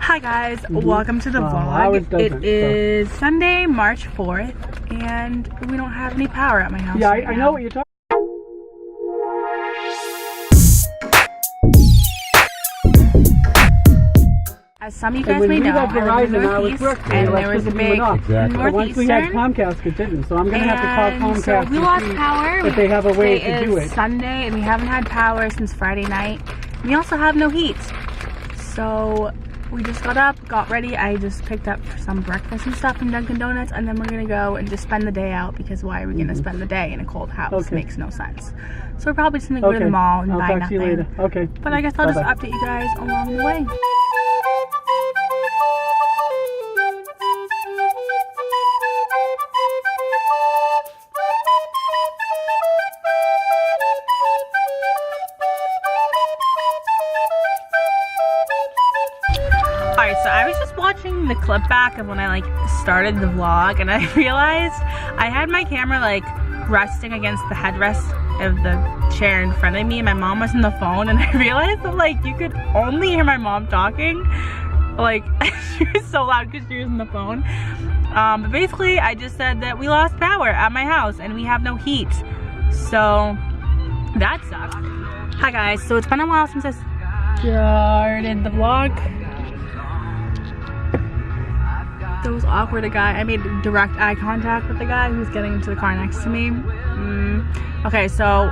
Hi guys, welcome to the vlog. It is Sunday, March 4th, and we don't have any power at my house. Yeah, I know what you're talking. As some of you guys may know, I live in the Northeast, and there was a big Northeastern. Once we had Comcast, it didn't. So I'm going to have to call Comcast. So we lost power. If they have a way to do it. It's Sunday, and we haven't had power since Friday night. We also have no heat. So we just got up, got ready. I just picked up some breakfast and stuff from Dunkin' Donuts, and then we're going to go and just spend the day out, because why are we going to spend the day in a cold house? Makes no sense. So we're probably just going to go to the mall and buy nothing. Talk to you later. Okay. But I guess I'll just update you guys along the way. Alright, so I was just watching the clip back of when I started the vlog, and I realized I had my camera resting against the headrest of the chair in front of me, and my mom was on the phone, and I realized that you could only hear my mom talking. She was so loud because she was on the phone. But basically I just said that we lost power at my house and we have no heat. So that sucks. Hi guys, so it's been a while since I started the vlog. That was awkward. I made direct eye contact with the guy who's getting into the car next to me. Okay, so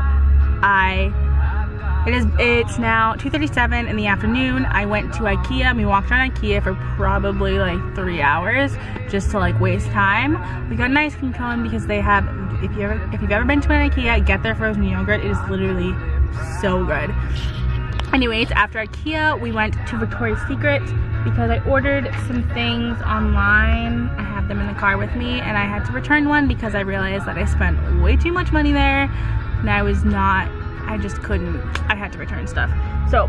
it's now 2:37 in the afternoon. I went to IKEA and we walked around IKEA for probably 3 hours just to waste time. We got an ice cream cone because they have, if you've ever been to an IKEA, get their frozen yogurt. It is literally so good. Anyways, after IKEA, we went to Victoria's Secret because I ordered some things online. I have them in the car with me, and I had to return one because I realized that I spent way too much money there, and I just couldn't, I had to return stuff. So,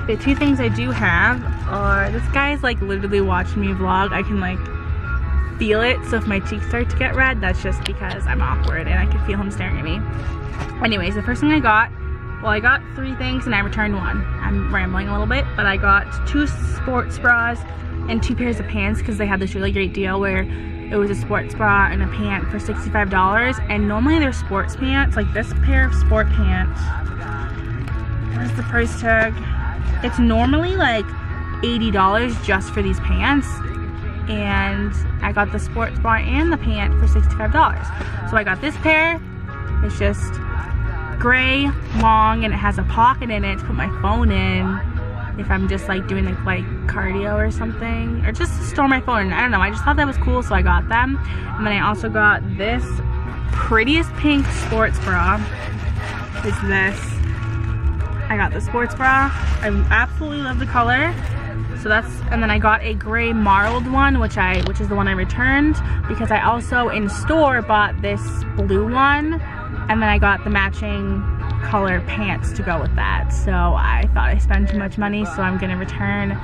the two things I do have are, this guy's literally watching me vlog. I can feel it, so if my cheeks start to get red, that's just because I'm awkward and I can feel him staring at me. Anyways, the first thing I got, I got 3 things and I returned 1. I'm rambling a little bit, but I got 2 sports bras and 2 pairs of pants because they had this really great deal where it was a sports bra and a pant for $65, and normally they're sports pants, this pair of sport pants. Where's the price tag? It's normally $80 just for these pants, and I got the sports bra and the pant for $65. So I got this pair. It's just gray, long, and it has a pocket in it to put my phone in if I'm just doing cardio or something, or just to store my phone. I don't know, I just thought that was cool, so I got them. And then I also got this prettiest pink sports bra. Is this. I got the sports bra. I absolutely love the color. So that's, and then I got a gray marled one, which is the one I returned, because I also in store bought this blue one, and then I got the matching color pants to go with that. So I thought I spent too much money, so I'm gonna return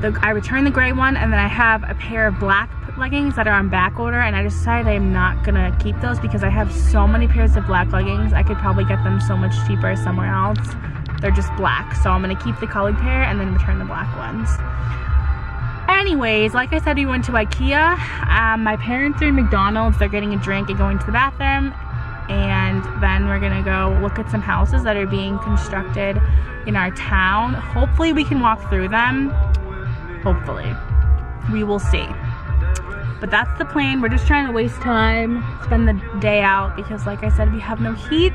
the gray one, and then I have a pair of black leggings that are on back order, and I decided I'm not gonna keep those because I have so many pairs of black leggings. I could probably get them so much cheaper somewhere else. They're just black, so I'm gonna keep the colored pair and then return the black ones. Anyways, like I said, we went to IKEA. My parents are in McDonald's. They're getting a drink and going to the bathroom. And then we're gonna go look at some houses that are being constructed in our town. Hopefully we can walk through them. Hopefully. We will see. But that's the plan. We're just trying to waste time, spend the day out, because like I said, we have no heat.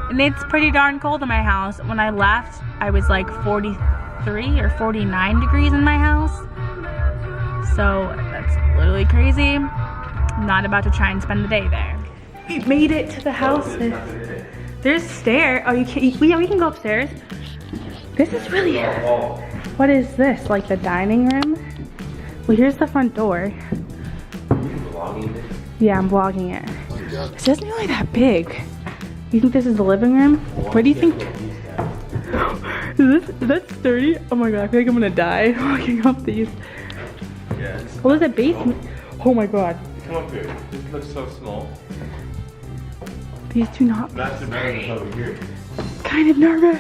And it's pretty darn cold in my house. When I left, I was 43 or 49 degrees in my house. So that's literally crazy. I'm not about to try and spend the day there. We made it to the house. There's stairs. Oh, yeah, we can go upstairs. This is really, what is this? The dining room? Well, here's the front door. Yeah, I'm vlogging it. This isn't really that big. You think this is the living room? What do you think? Is that sturdy? Oh my god, I feel like I'm gonna die walking up these. Yeah. What is it, basement? Oh my god. Come up here. This looks so small. These do not. That's the bedroom over here. Kind of nervous.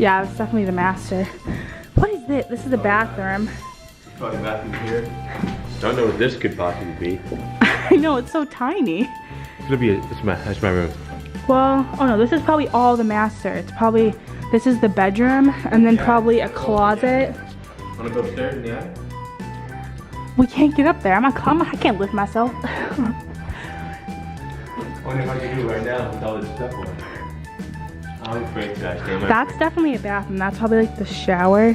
Yeah, it's definitely the master. What is this? This is the bathroom. Probably bathroom here. Don't know what this could possibly be. I know, it's so tiny. It's gonna be that's my room. Well, oh no, this is probably all the master. It's probably, this is the bedroom, and then probably a closet. Wanna go upstairs in the attic? We can't get up there. I can't lift myself. Wonder if I can do it right now with all this stuff on. I'm afraid to actually. That's definitely a bathroom. That's probably like the shower.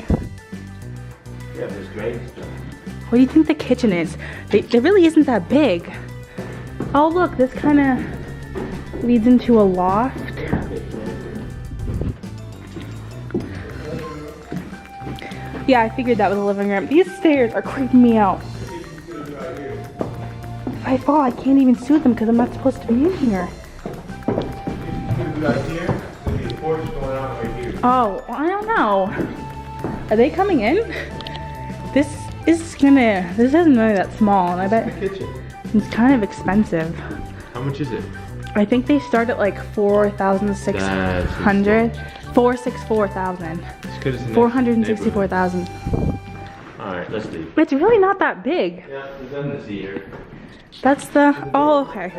Yeah, there's drain stuff. What do you think the kitchen is? It really isn't that big. Oh look, this kind of leads into a loft. Yeah, I figured that was a living room. These stairs are creeping me out. If I fall, I can't even suit them because I'm not supposed to be in here. Oh, I don't know. Are they coming in? This isn't really that small, and I bet it's kind of expensive. How much is it? I think they start at like 4,600. 464,000. 464,000. Alright, let's leave. It's really not that big. Yeah, we've done this here. That's the, oh, okay.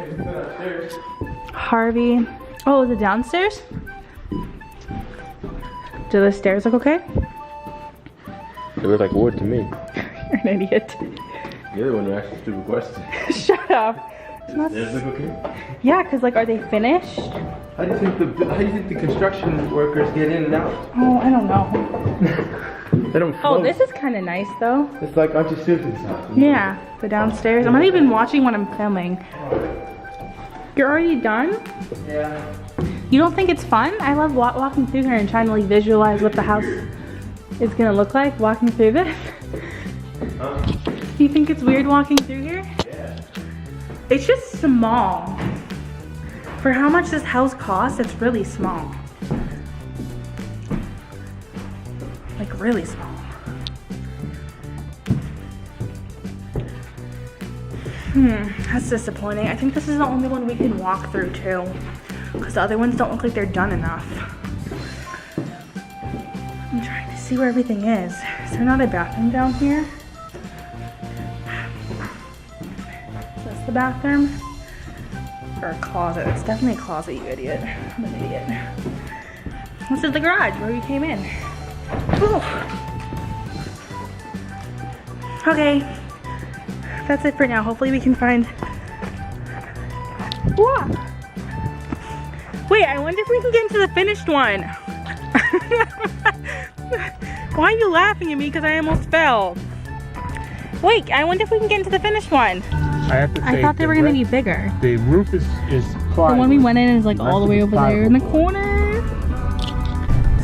Harvey. Oh, is it downstairs? Do the stairs look okay? They look like wood to me. You're an idiot. The other one asked a stupid question. Shut up. Does theirs look okay? Yeah, because like, are they finished? How do you think the construction workers get in and out? Oh, I don't know. They don't float. Oh, this is kind of nice though. It's like Auntie Susan's house. Yeah, the downstairs. I'm not even watching when I'm filming. You're already done? Yeah. You don't think it's fun? I love walking through here and trying to like visualize what the house is gonna look like walking through this. Huh? You think it's weird walking through here? Yeah. It's just small. For how much this house costs, it's really small. Like really small. That's disappointing. I think this is the only one we can walk through too. Because the other ones don't look like they're done enough. I'm trying to see where everything is. Is there not a bathroom down here? That's the bathroom? Or a closet. It's definitely a closet, you idiot. I'm an idiot. This is the garage where we came in. Ooh. Okay. That's it for now. Hopefully we can find... Whoa. Wait, I wonder if we can get into the finished one. Why are you laughing at me? Because I almost fell. Wait, I wonder if we can get into the finished one. I have to say, I thought they were going to be bigger. The roof is plywood. The one we went in is like all the way over there in the corner.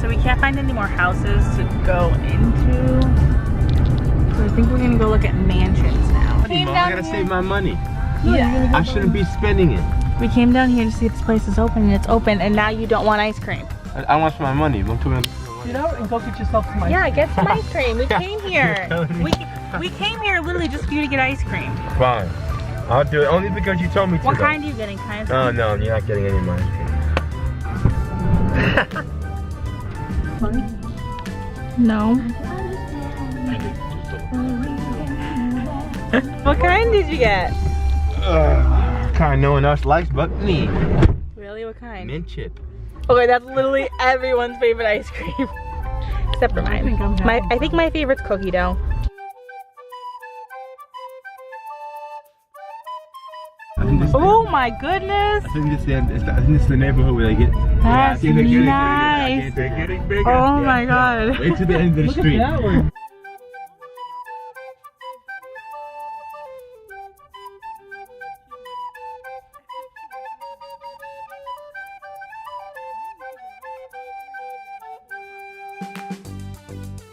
So we can't find any more houses to go into. So I think we're going to go look at mansions now. I gotta save my money. Yeah. I shouldn't be spending it. We came down here to see if this place is open, and it's open, and now you don't want ice cream. I want my money. Don't tell me. Get out and go get yourself some ice Yeah, get some ice cream. We came here. telling me. We came here literally just for you to get ice cream. Fine. I'll do it only because you told me to. What kind are you getting? Kind of No, you're not getting any of my ice cream. No. What kind did you get? Kind no one else likes but me. Really? What kind? Mint chip. Okay, that's literally everyone's favorite ice cream. Except for mine. I think my favorite's cookie dough. Oh my goodness! I think this is the neighborhood where they get. That's nice. They're getting bigger. Oh my god. Wait to the end of the street. Look at that one.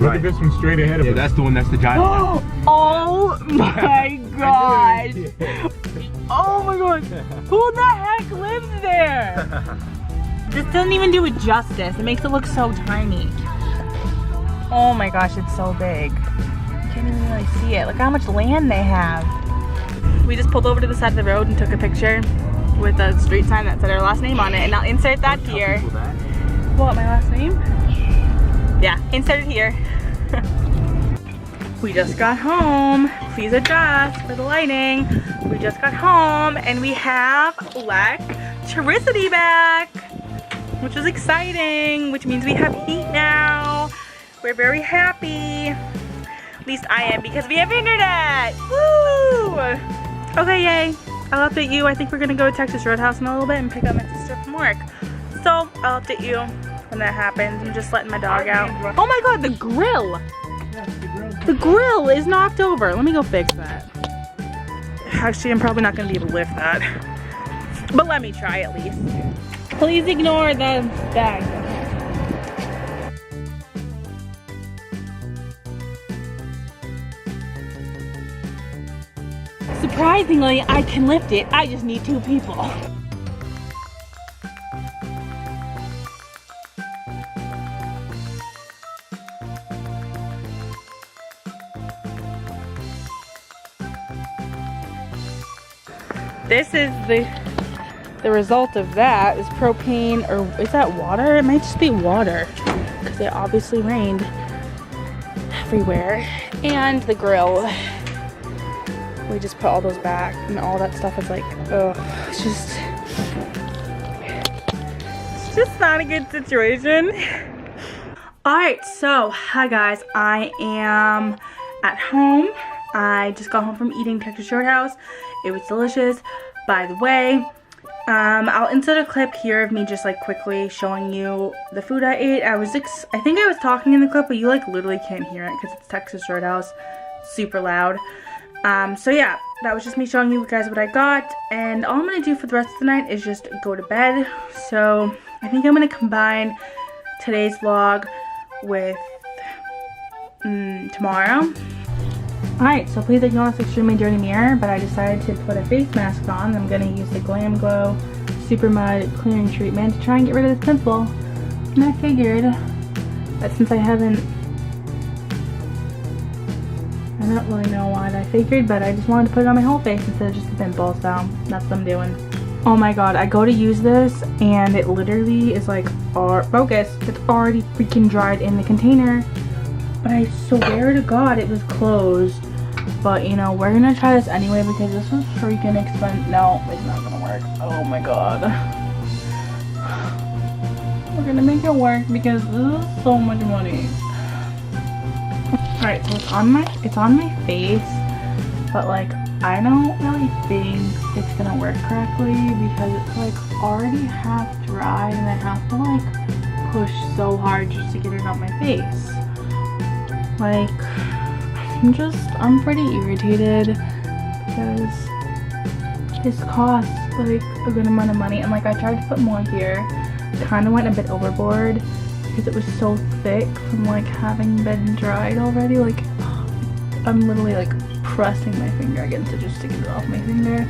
Look at this one straight ahead of us. Yeah, that's the one. That's the giant one. Oh my gosh! Oh my god! Who the heck lives there? This doesn't even do it justice. It makes it look so tiny. Oh my gosh, it's so big. You can't even really see it. Look how much land they have. We just pulled over to the side of the road and took a picture with a street sign that said our last name on it, and I'll insert that here. What, my last name? Yeah, inserted here. We just got home. Please adjust for the lighting. We just got home and we have electricity back, which is exciting, which means we have heat now. We're very happy. At least I am, because we have internet. Woo! Okay, yay. I'll update you. I think we're gonna go to Texas Roadhouse in a little bit and pick up my sister from work. So I'll update you when that happens. I'm just letting my dog out. Oh my god, the grill! The grill is knocked over. Let me go fix that. Actually, I'm probably not gonna be able to lift that. But let me try at least. Please ignore the bag. Surprisingly, I can lift it. I just need 2 people. This is the result of that is propane, or is that water? It might just be water because it obviously rained everywhere. And the grill, we just put all those back and all that stuff is like, ugh, it's just not a good situation. All right, so hi guys, I am at home. I just got home from eating Texas Roadhouse. It was delicious. By the way, I'll insert a clip here of me just like quickly showing you the food I ate. I think I was talking in the clip, but you like literally can't hear it because it's Texas Roadhouse, super loud. So yeah, that was just me showing you guys what I got, and all I'm gonna do for the rest of the night is just go to bed. So I think I'm gonna combine today's vlog with tomorrow. Alright, so please ignore this extremely dirty mirror, but I decided to put a face mask on. I'm going to use the Glam Glow Super Mud Clearing Treatment to try and get rid of this pimple. And I figured that since I don't really know why I figured, but I just wanted to put it on my whole face instead of just a pimple, so that's what I'm doing. Oh my god, I go to use this and it literally is like, focus, it's already freaking dried in the container. But I swear to god it was closed. But you know, we're gonna try this anyway because this was freaking expensive. No, it's not gonna work. Oh my god. We're gonna make it work because this is so much money. Alright, so it's on my face, but like I don't really think it's gonna work correctly because it's like already half dried and I have to like push so hard just to get it on my face. Like, I'm pretty irritated because this costs like a good amount of money, and like I tried to put more here, kind of went a bit overboard because it was so thick from like having been dried already. Like I'm literally like pressing my finger against it just to get it off my finger.